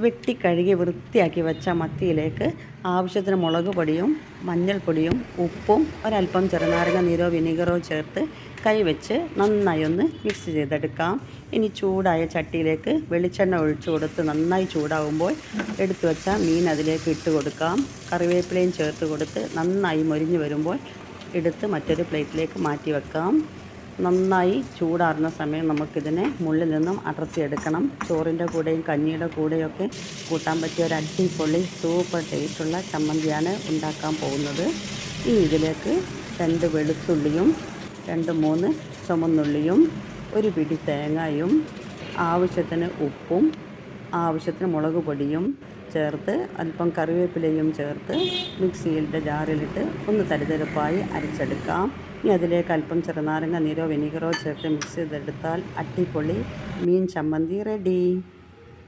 വെട്ടി കഴുകി വൃത്തിയാക്കി വെച്ച മത്തിയിലേക്ക് ആവശ്യത്തിന് മുളക് പൊടിയും മഞ്ഞൾപ്പൊടിയും ഉപ്പും ഒരല്പം ചെറുനാരങ്ങ നീരോ വിനീഗറോ ചേർത്ത് കൈവച്ച് നന്നായി ഒന്ന് മിക്സ് ചെയ്തെടുക്കാം. ഇനി ചൂടായ ചട്ടിയിലേക്ക് വെളിച്ചെണ്ണ ഒഴിച്ചു കൊടുത്ത് നന്നായി ചൂടാവുമ്പോൾ എടുത്തു വെച്ച മീൻ അതിലേക്ക് ഇട്ട് കൊടുക്കാം. കറിവേപ്പിലയും ചേർത്ത് കൊടുത്ത് നന്നായി മൊരിഞ്ഞ് വരുമ്പോൾ എടുത്ത് മറ്റൊരു പ്ലേറ്റിലേക്ക് മാറ്റി വെക്കാം. നന്നായി ചൂടാറുന്ന സമയം നമുക്കിതിനെ മുള്ളിൽ നിന്നും അടർത്തിയെടുക്കണം. ചോറിൻ്റെ കൂടെയും കഞ്ഞിയുടെ കൂടെയൊക്കെ കൂട്ടാൻ പറ്റിയ ഒരു അടിപൊളി സൂപ്പർ ടേസ്റ്റുള്ള ചമ്മന്തിയാണ് ഉണ്ടാക്കാൻ പോകുന്നത്. ഇനി ഇതിലേക്ക് 2 വെളുത്തുള്ളിയും 2-3 ചുമന്നുള്ളിയും ഒരു പിടി തേങ്ങയും ആവശ്യത്തിന് ഉപ്പും ആവശ്യത്തിന് മുളക് പൊടിയും ചേർത്ത് അല്പം കറിവേപ്പിലയും ചേർത്ത് മിക്സിയുടെ ജാറിലിട്ട് ഒന്ന് തരിതരിപ്പായി അരച്ചെടുക്കാം. ഇനി അതിലേക്ക് അല്പം ചെറുനാരങ്ങ നീരോ വിനീഗറോ ചേർത്ത് മിക്സ് ചെയ്തെടുത്താൽ അടിപൊളി മീൻ ചമ്മന്തി റെഡി.